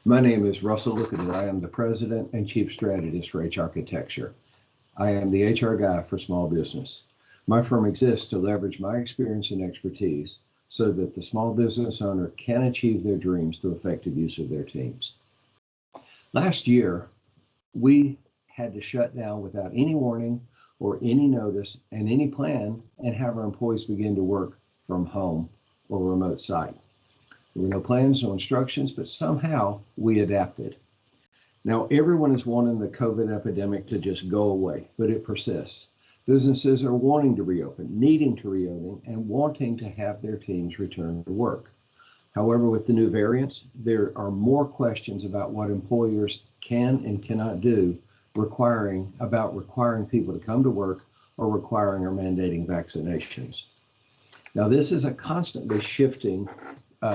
My name is Russell Lookado. I am the President and Chief Strategist for HRchitecture. I am the HR guy for small business. My firm exists to leverage my experience and expertise so that the small business owner can achieve their dreams through effective use of their teams. Last year, we had to shut down without any warning or any notice and any plan and have our employees begin to work from home or remote site. There were no plans, no instructions, but somehow we adapted. Now, everyone is wanting the COVID epidemic to just go away, but it persists. Businesses are wanting to reopen, needing to reopen, and wanting to have their teams return to work. However, with the new variants, there are more questions about what employers can and cannot do, requiring people to come to work or requiring or mandating vaccinations. Now, this is a constantly shifting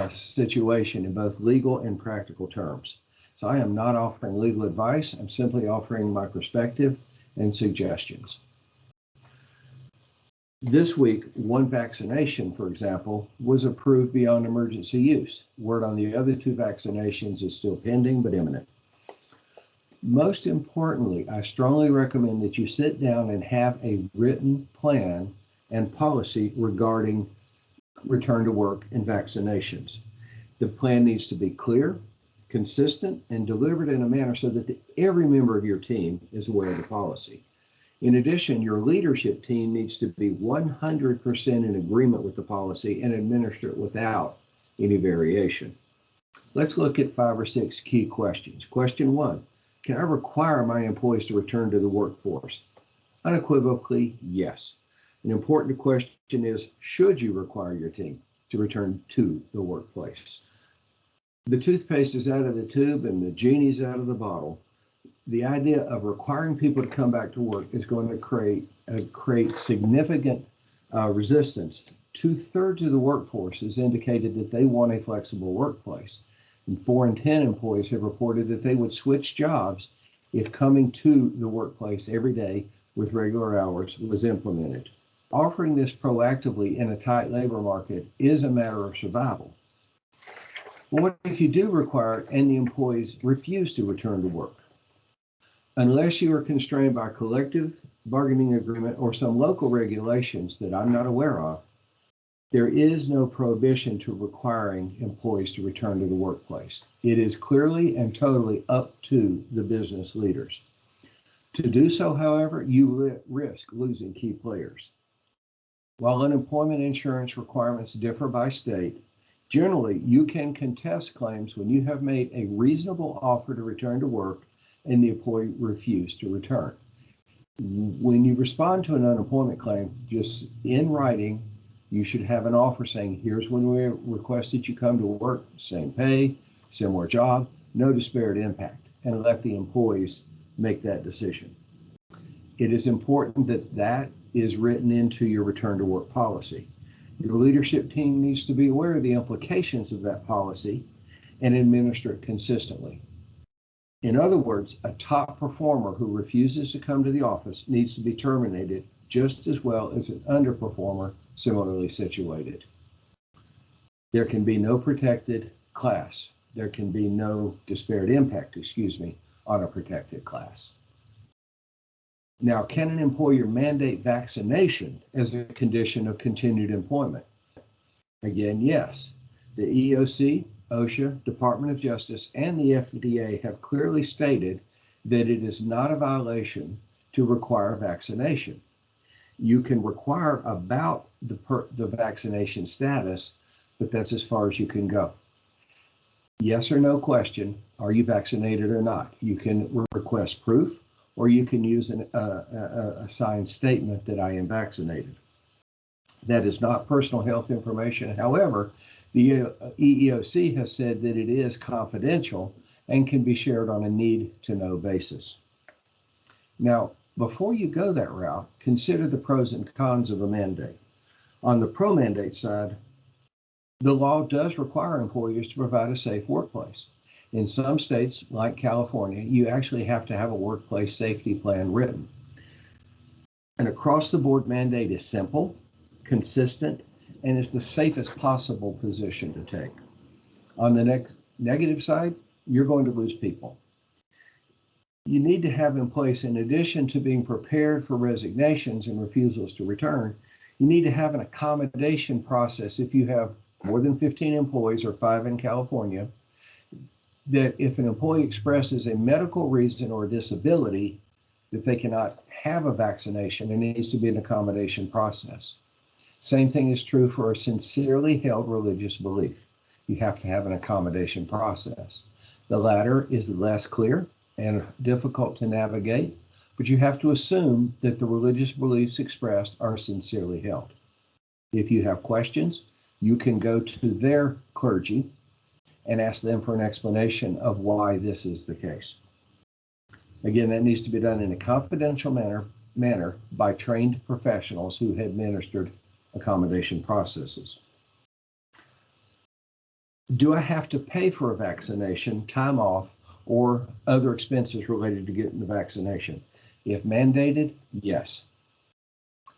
situation in both legal and practical terms. So I am not offering legal advice. I'm simply offering my perspective and suggestions. This week, one vaccination, for example, was approved beyond emergency use. Word on the other two vaccinations is still pending, but imminent. Most importantly, I strongly recommend that you sit down and have a written plan and policy regarding return to work and vaccinations. The plan needs to be clear, consistent, and delivered in a manner so that every member of your team is aware of the policy. In addition, your leadership team needs to be 100% in agreement with the policy and administer it without any variation. Let's look at 5 or 6 key questions. Question 1, can I require my employees to return to the workforce? Unequivocally, yes. An important question is, should you require your team to return to the workplace? The toothpaste is out of the tube and the genie's out of the bottle. The idea of requiring people to come back to work is going to create significant resistance. 2/3 of the workforce has indicated that they want a flexible workplace. And 4 in 10 employees have reported that they would switch jobs if coming to the workplace every day with regular hours was implemented. Offering this proactively in a tight labor market is a matter of survival. But what if you do require it and the employees refuse to return to work? Unless you are constrained by a collective bargaining agreement or some local regulations that I'm not aware of, there is no prohibition to requiring employees to return to the workplace. It is clearly and totally up to the business leaders. To do so, however, you risk losing key players. While unemployment insurance requirements differ by state, generally you can contest claims when you have made a reasonable offer to return to work and the employee refused to return. When you respond to an unemployment claim, just in writing, you should have an offer saying, here's when we request that you come to work, same pay, similar job, no disparate impact, and let the employees make that decision. It is important that that is written into your return to work policy. Your leadership team needs to be aware of the implications of that policy and administer it consistently. In other words, a top performer who refuses to come to the office needs to be terminated just as well as an underperformer similarly situated. There can be no protected class. There can be no disparate impact, on a protected class. Now, can an employer mandate vaccination as a condition of continued employment? Again, yes. The EEOC, OSHA, Department of Justice, and the FDA have clearly stated that it is not a violation to require vaccination. You can require about the vaccination status, but that's as far as you can go. Yes or no question, are you vaccinated or not? You can request proof, or you can use a signed statement that I am vaccinated. That is not personal health information. However, the EEOC has said that it is confidential and can be shared on a need-to-know basis. Now, before you go that route, consider the pros and cons of a mandate. On the pro-mandate side, the law does require employers to provide a safe workplace. In some states, like California, you actually have to have a workplace safety plan written. An across-the-board mandate is simple, consistent, and is the safest possible position to take. On the negative side, you're going to lose people. You need to have in place, in addition to being prepared for resignations and refusals to return, you need to have an accommodation process if you have more than 15 employees or 5 in California, that if an employee expresses a medical reason or a disability that they cannot have a vaccination, there needs to be an accommodation process. Same thing is true for a sincerely held religious belief. You have to have an accommodation process. The latter is less clear and difficult to navigate, but you have to assume that the religious beliefs expressed are sincerely held. If you have questions, you can go to their clergy and ask them for an explanation of why this is the case. Again, that needs to be done in a confidential manner by trained professionals who have administered accommodation processes. Do I have to pay for a vaccination, time off, or other expenses related to getting the vaccination? If mandated, yes.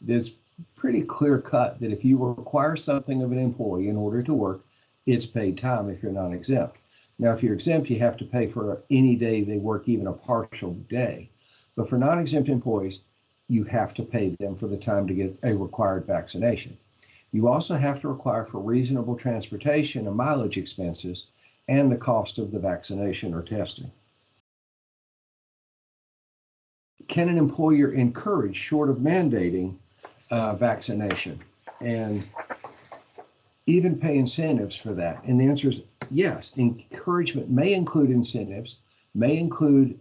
It's pretty clear cut that if you require something of an employee in order to work, it's paid time if you're non-exempt. Now, if you're exempt, you have to pay for any day they work, even a partial day. But for non-exempt employees, you have to pay them for the time to get a required vaccination. You also have to require for reasonable transportation and mileage expenses and the cost of the vaccination or testing. Can an employer encourage, short of mandating, vaccination and even pay incentives for that? And the answer is yes. Encouragement may include incentives, may include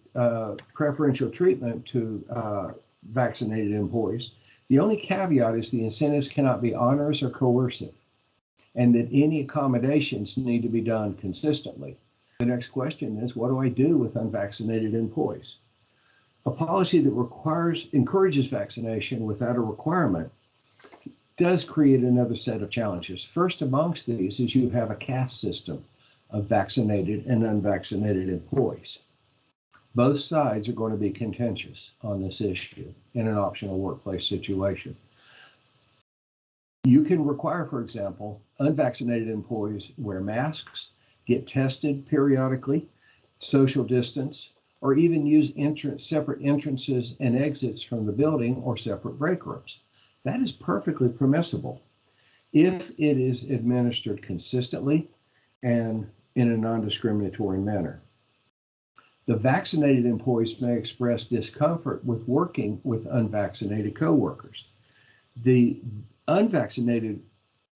preferential treatment to vaccinated employees. The only caveat is the incentives cannot be onerous or coercive, and that any accommodations need to be done consistently. The next question is, what do I do with unvaccinated employees? A policy that encourages vaccination without a requirement does create another set of challenges. First amongst these is you have a caste system of vaccinated and unvaccinated employees. Both sides are going to be contentious on this issue in an optional workplace situation. You can require, for example, unvaccinated employees wear masks, get tested periodically, social distance, or even use separate entrances and exits from the building or separate break rooms. That is perfectly permissible if it is administered consistently and in a non-discriminatory manner. The vaccinated employees may express discomfort with working with unvaccinated coworkers. The unvaccinated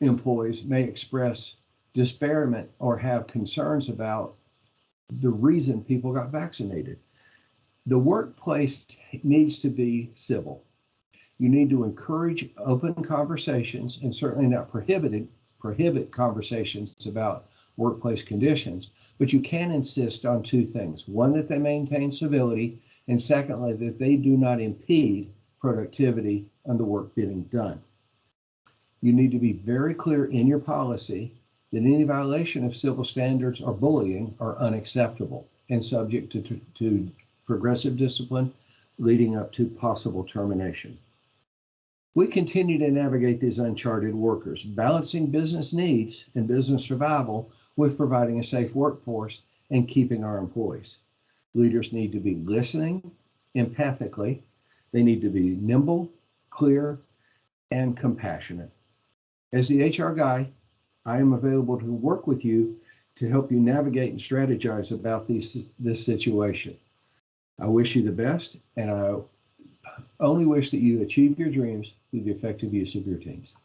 employees may express disparagement or have concerns about the reason people got vaccinated. The workplace needs to be civil. You need to encourage open conversations and certainly not prohibit conversations about workplace conditions, but you can insist on 2 things. One, that they maintain civility, and secondly, that they do not impede productivity and the work getting done. You need to be very clear in your policy that any violation of civil standards or bullying are unacceptable and subject to progressive discipline leading up to possible termination. We continue to navigate these uncharted waters, balancing business needs and business survival with providing a safe workforce and keeping our employees. Leaders need to be listening empathically. They need to be nimble, clear, and compassionate. As the HR guy, I am available to work with you to help you navigate and strategize about this situation. I wish you the best, and I only wish that you achieve your dreams through the effective use of your teams.